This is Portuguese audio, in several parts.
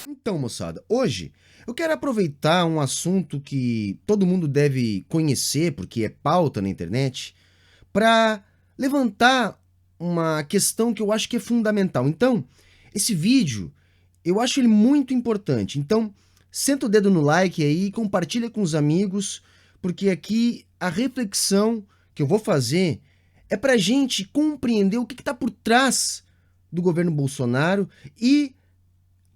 Então, moçada, hoje eu quero aproveitar um assunto que todo mundo deve conhecer, porque é pauta na internet, para levantar uma questão que eu acho que é fundamental. Então, esse vídeo, eu acho ele muito importante. Então, senta o dedo no like aí, compartilha com os amigos, porque aqui a reflexão que eu vou fazer é para a gente compreender o que está por trás do governo Bolsonaro e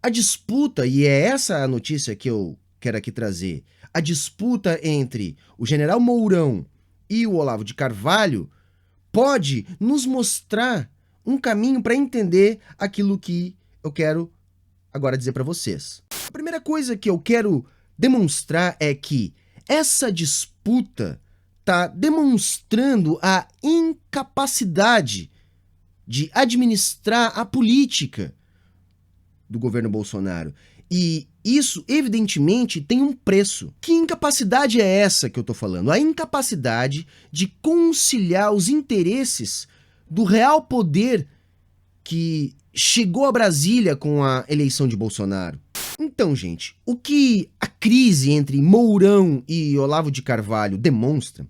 a disputa, e é essa a notícia que eu quero aqui trazer, a disputa entre o general Mourão e o Olavo de Carvalho pode nos mostrar um caminho para entender aquilo que eu quero agora dizer para vocês. A primeira coisa que eu quero demonstrar é que essa disputa está demonstrando a incapacidade de administrar a política do governo Bolsonaro. E isso, evidentemente, tem um preço. Que incapacidade é essa que eu tô falando? A incapacidade de conciliar os interesses do real poder que chegou a Brasília com a eleição de Bolsonaro. Então, gente, o que a crise entre Mourão e Olavo de Carvalho demonstra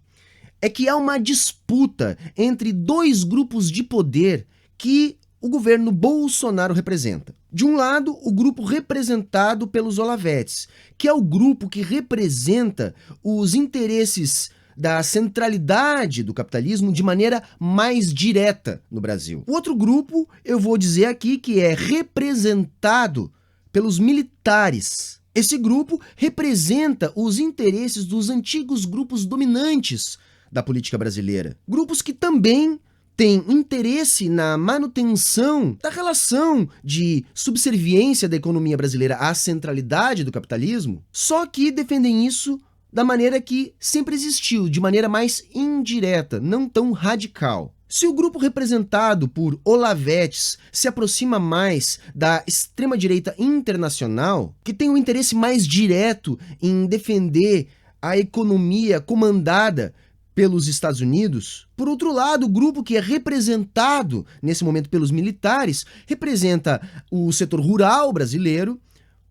é que há uma disputa entre dois grupos de poder que o governo Bolsonaro representa. De um lado, o grupo representado pelos Olavetes, que é o grupo que representa os interesses da centralidade do capitalismo de maneira mais direta no Brasil. O outro grupo, eu vou dizer aqui, que é representado pelos militares. Esse grupo representa os interesses dos antigos grupos dominantes da política brasileira. Grupos que também tem interesse na manutenção da relação de subserviência da economia brasileira à centralidade do capitalismo, só que defendem isso da maneira que sempre existiu, de maneira mais indireta, não tão radical. Se o grupo representado por Olavetes se aproxima mais da extrema-direita internacional, que tem um interesse mais direto em defender a economia comandada pelos Estados Unidos, por outro lado, o grupo que é representado nesse momento pelos militares representa o setor rural brasileiro,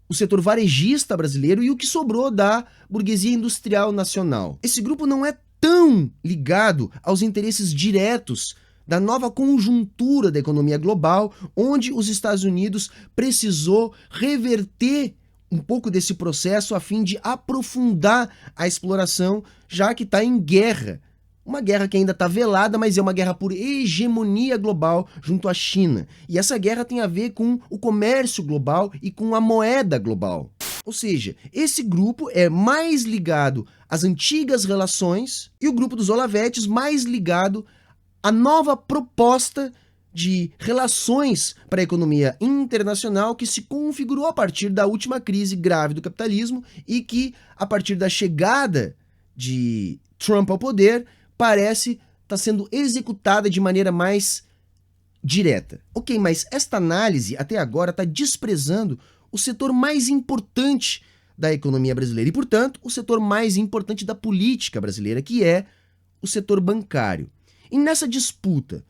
o setor varejista brasileiro e o que sobrou da burguesia industrial nacional. Esse grupo não é tão ligado aos interesses diretos da nova conjuntura da economia global, onde os Estados Unidos precisou reverter um pouco desse processo a fim de aprofundar a exploração, já que está em guerra. Uma guerra que ainda está velada, mas é uma guerra por hegemonia global junto à China. E essa guerra tem a ver com o comércio global e com a moeda global. Ou seja, esse grupo é mais ligado às antigas relações e o grupo dos Olavetes mais ligado à nova proposta de relações para a economia internacional que se configurou a partir da última crise grave do capitalismo e que, a partir da chegada de Trump ao poder, parece estar sendo executada de maneira mais direta. Ok, mas esta análise até agora está desprezando o setor mais importante da economia brasileira e, portanto, o setor mais importante da política brasileira, que é o setor bancário. E nessa disputa,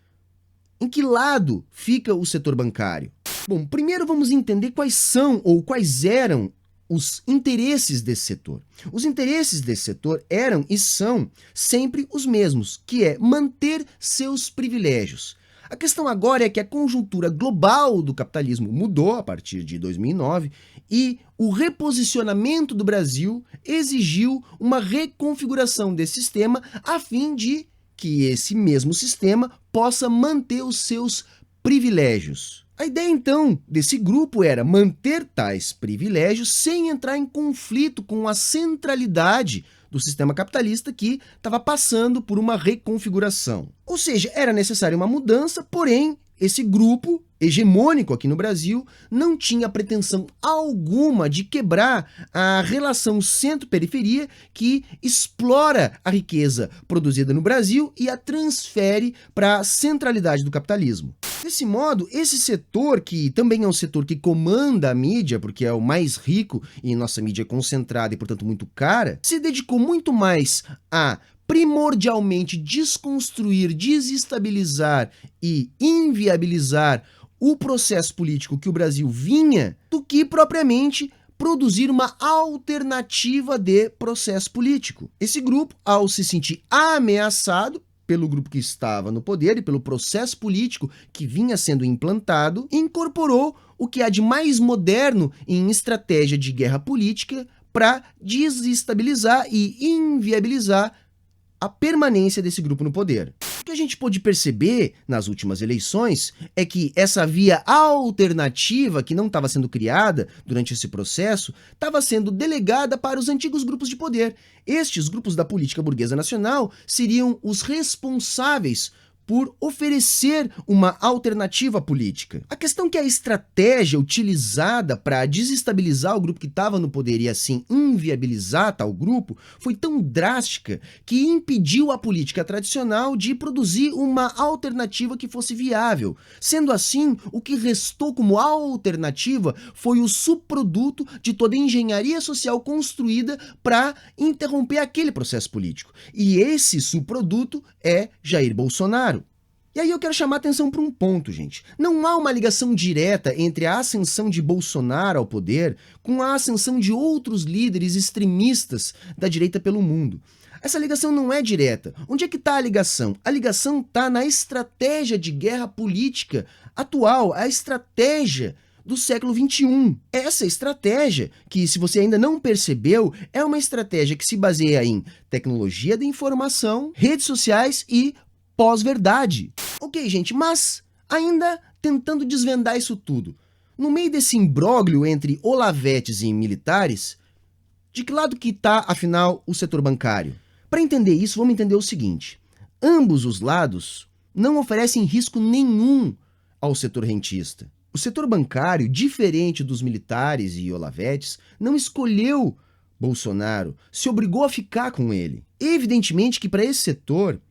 em que lado fica o setor bancário? Bom, primeiro vamos entender quais são ou quais eram os interesses desse setor. Os interesses desse setor eram e são sempre os mesmos, que é manter seus privilégios. A questão agora é que a conjuntura global do capitalismo mudou a partir de 2009 e o reposicionamento do Brasil exigiu uma reconfiguração desse sistema a fim de que esse mesmo sistema possa manter os seus privilégios. A ideia, então, desse grupo era manter tais privilégios sem entrar em conflito com a centralidade do sistema capitalista que estava passando por uma reconfiguração. Ou seja, era necessária uma mudança, porém, esse grupo hegemônico aqui no Brasil não tinha pretensão alguma de quebrar a relação centro-periferia que explora a riqueza produzida no Brasil e a transfere para a centralidade do capitalismo. Desse modo, esse setor, que também é um setor que comanda a mídia, porque é o mais rico e nossa mídia é concentrada e, portanto, muito cara, se dedicou muito mais a primordialmente desconstruir, desestabilizar e inviabilizar o processo político que o Brasil vinha do que propriamente produzir uma alternativa de processo político. Esse grupo, ao se sentir ameaçado pelo grupo que estava no poder e pelo processo político que vinha sendo implantado, incorporou o que há de mais moderno em estratégia de guerra política para desestabilizar e inviabilizar a permanência desse grupo no poder. O que a gente pôde perceber nas últimas eleições é que essa via alternativa que não estava sendo criada durante esse processo estava sendo delegada para os antigos grupos de poder. Estes grupos da política burguesa nacional seriam os responsáveis por oferecer uma alternativa política. A questão é que a estratégia utilizada para desestabilizar o grupo que estava no poder e assim inviabilizar tal grupo foi tão drástica que impediu a política tradicional de produzir uma alternativa que fosse viável. Sendo assim, o que restou como alternativa foi o subproduto de toda a engenharia social construída para interromper aquele processo político. E esse subproduto é Jair Bolsonaro. E aí eu quero chamar a atenção para um ponto, gente. Não há uma ligação direta entre a ascensão de Bolsonaro ao poder com a ascensão de outros líderes extremistas da direita pelo mundo. Essa ligação não é direta. Onde é que está a ligação? A ligação está na estratégia de guerra política atual, a estratégia do século XXI. Essa estratégia, que se você ainda não percebeu, é uma estratégia que se baseia em tecnologia da informação, redes sociais e pós-verdade. Ok, gente, mas ainda tentando desvendar isso tudo, no meio desse imbróglio entre olavetes e militares, de que lado que está, afinal, o setor bancário? Para entender isso, vamos entender o seguinte: ambos os lados não oferecem risco nenhum ao setor rentista. O setor bancário, diferente dos militares e olavetes, não escolheu Bolsonaro, se obrigou a ficar com ele. Evidentemente que para esse setor,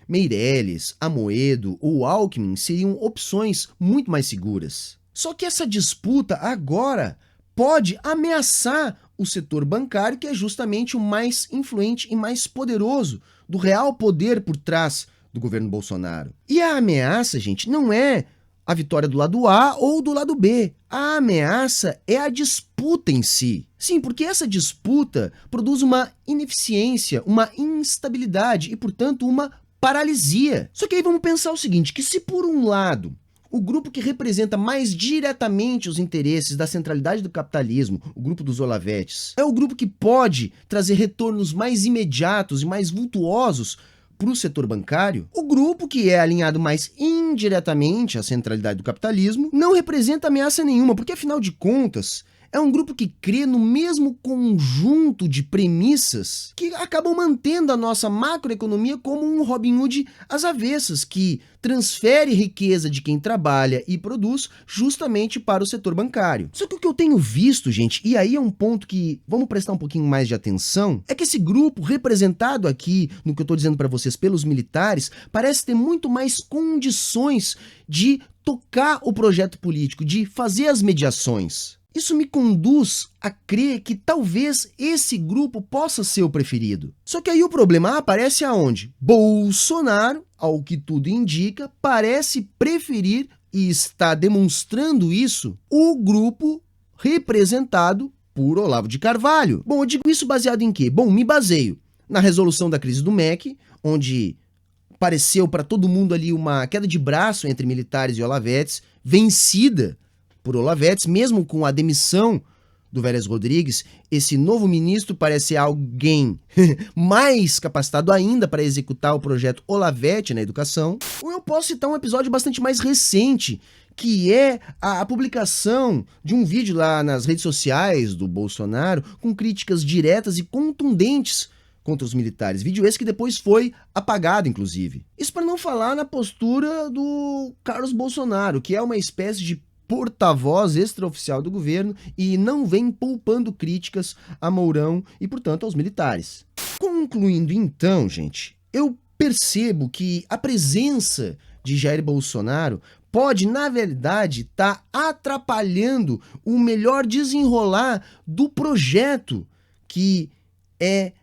Meirelles, Amoedo ou Alckmin seriam opções muito mais seguras. Só que essa disputa agora pode ameaçar o setor bancário, que é justamente o mais influente e mais poderoso do real poder por trás do governo Bolsonaro. E a ameaça, gente, não é a vitória do lado A ou do lado B. A ameaça é a disputa em si. Sim, porque essa disputa produz uma ineficiência, uma instabilidade e, portanto, uma paralisia. Só que aí vamos pensar o seguinte, que se por um lado o grupo que representa mais diretamente os interesses da centralidade do capitalismo, o grupo dos olavetes, é o grupo que pode trazer retornos mais imediatos e mais vultuosos para o setor bancário, o grupo que é alinhado mais indiretamente à centralidade do capitalismo não representa ameaça nenhuma, porque afinal de contas é um grupo que crê no mesmo conjunto de premissas que acabam mantendo a nossa macroeconomia como um Robin Hood às avessas, que transfere riqueza de quem trabalha e produz justamente para o setor bancário. Só que o que eu tenho visto, gente, e aí é um ponto que vamos prestar um pouquinho mais de atenção, é que esse grupo representado aqui, no que eu estou dizendo para vocês, pelos militares, parece ter muito mais condições de tocar o projeto político, de fazer as mediações. Isso me conduz a crer que talvez esse grupo possa ser o preferido. Só que aí o problema aparece aonde? Bolsonaro, ao que tudo indica, parece preferir, e está demonstrando isso, o grupo representado por Olavo de Carvalho. Bom, eu digo isso baseado em quê? Bom, me baseio na resolução da crise do MEC, onde pareceu para todo mundo ali uma queda de braço entre militares e olavetes, vencida por olavetes, mesmo com a demissão do Vélez Rodrigues. Esse novo ministro parece ser alguém mais capacitado ainda para executar o projeto Olavete na educação. Ou eu posso citar um episódio bastante mais recente, que é a publicação de um vídeo lá nas redes sociais do Bolsonaro com críticas diretas e contundentes contra os militares. Vídeo esse que depois foi apagado, inclusive. Isso para não falar na postura do Carlos Bolsonaro, que é uma espécie de porta-voz extraoficial do governo e não vem poupando críticas a Mourão e, portanto, aos militares. Concluindo então, gente, eu percebo que a presença de Jair Bolsonaro pode, na verdade, estar atrapalhando o melhor desenrolar do projeto que é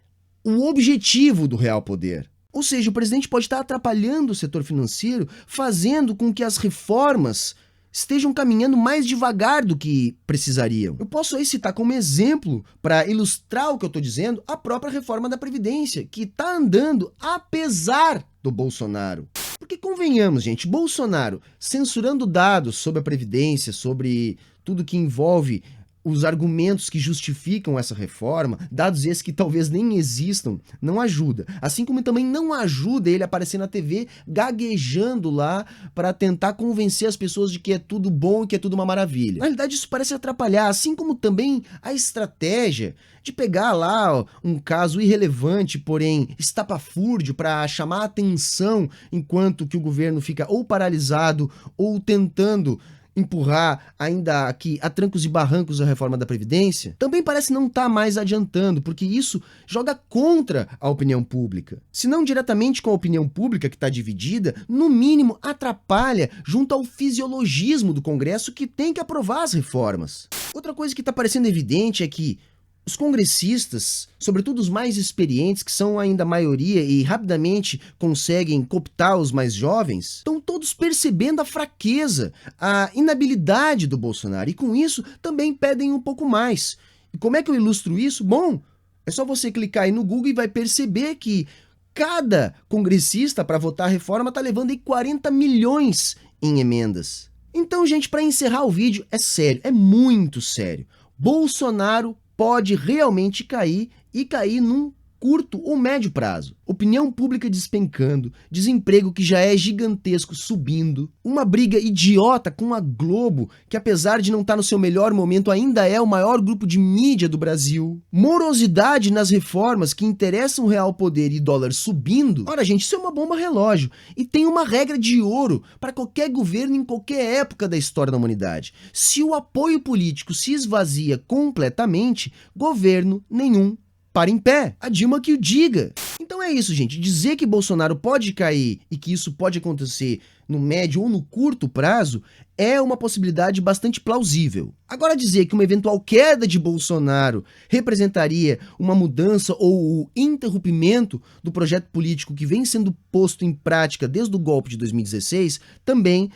o objetivo do real poder. Ou seja, o presidente pode estar atrapalhando o setor financeiro, fazendo com que as reformas estejam caminhando mais devagar do que precisariam. Eu posso aí citar como exemplo, para ilustrar o que eu estou dizendo, a própria reforma da Previdência, que está andando apesar do Bolsonaro. Porque convenhamos, gente, Bolsonaro censurando dados sobre a Previdência, sobre tudo que envolve os argumentos que justificam essa reforma, dados esses que talvez nem existam, não ajuda. Assim como também não ajuda ele aparecer na TV gaguejando lá para tentar convencer as pessoas de que é tudo bom e que é tudo uma maravilha. Na realidade, isso parece atrapalhar, assim como também a estratégia de pegar lá um caso irrelevante, porém estapafúrdio, para chamar a atenção enquanto que o governo fica ou paralisado ou tentando empurrar ainda aqui a trancos e barrancos a reforma da Previdência, também parece não estar mais adiantando, porque isso joga contra a opinião pública. Se não diretamente com a opinião pública que está dividida, no mínimo atrapalha junto ao fisiologismo do Congresso que tem que aprovar as reformas. Outra coisa que está parecendo evidente é que os congressistas, sobretudo os mais experientes, que são ainda a maioria e rapidamente conseguem cooptar os mais jovens, estão todos percebendo a fraqueza, a inabilidade do Bolsonaro e com isso também pedem um pouco mais. E como é que eu ilustro isso? Bom, é só você clicar aí no Google e vai perceber que cada congressista para votar a reforma está levando aí 40 milhões em emendas. Então, gente, para encerrar o vídeo, é sério, é muito sério. Bolsonaro pode realmente cair e cair num curto ou médio prazo. Opinião pública despencando, desemprego que já é gigantesco subindo, uma briga idiota com a Globo, que apesar de não estar no seu melhor momento ainda é o maior grupo de mídia do Brasil, morosidade nas reformas que interessam o real poder e dólar subindo. Ora, gente, isso é uma bomba relógio e tem uma regra de ouro para qualquer governo em qualquer época da história da humanidade. Se o apoio político se esvazia completamente, governo nenhum para em pé. A Dilma que o diga. Então é isso, gente. Dizer que Bolsonaro pode cair e que isso pode acontecer no médio ou no curto prazo é uma possibilidade bastante plausível. Agora dizer que uma eventual queda de Bolsonaro representaria uma mudança ou o interrompimento do projeto político que vem sendo posto em prática desde o golpe de 2016 também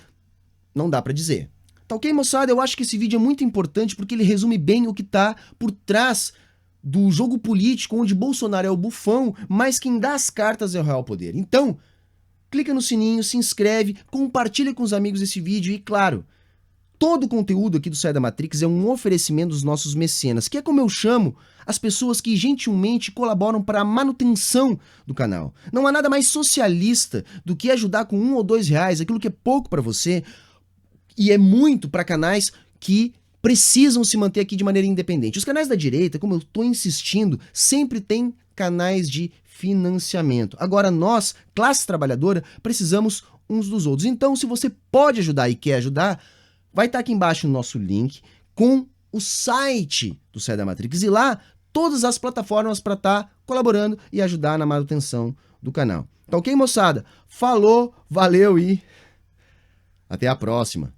não dá para dizer. Tá ok, moçada? Eu acho que esse vídeo é muito importante porque ele resume bem o que tá por trás do jogo político onde Bolsonaro é o bufão, mas quem dá as cartas é o real poder. Então, clica no sininho, se inscreve, compartilha com os amigos esse vídeo e, claro, todo o conteúdo aqui do Sai da Matrix é um oferecimento dos nossos mecenas, que é como eu chamo as pessoas que gentilmente colaboram para a manutenção do canal. Não há nada mais socialista do que ajudar com R$1 ou R$2, aquilo que é pouco para você e é muito para canais que precisam se manter aqui de maneira independente. Os canais da direita, como eu estou insistindo, sempre tem canais de financiamento. Agora nós, classe trabalhadora, precisamos uns dos outros. Então, se você pode ajudar e quer ajudar, vai estar aqui embaixo o nosso link com o site do Sai da Matrix e lá todas as plataformas para estar colaborando e ajudar na manutenção do canal. Tá ok, moçada? Falou, valeu e até a próxima.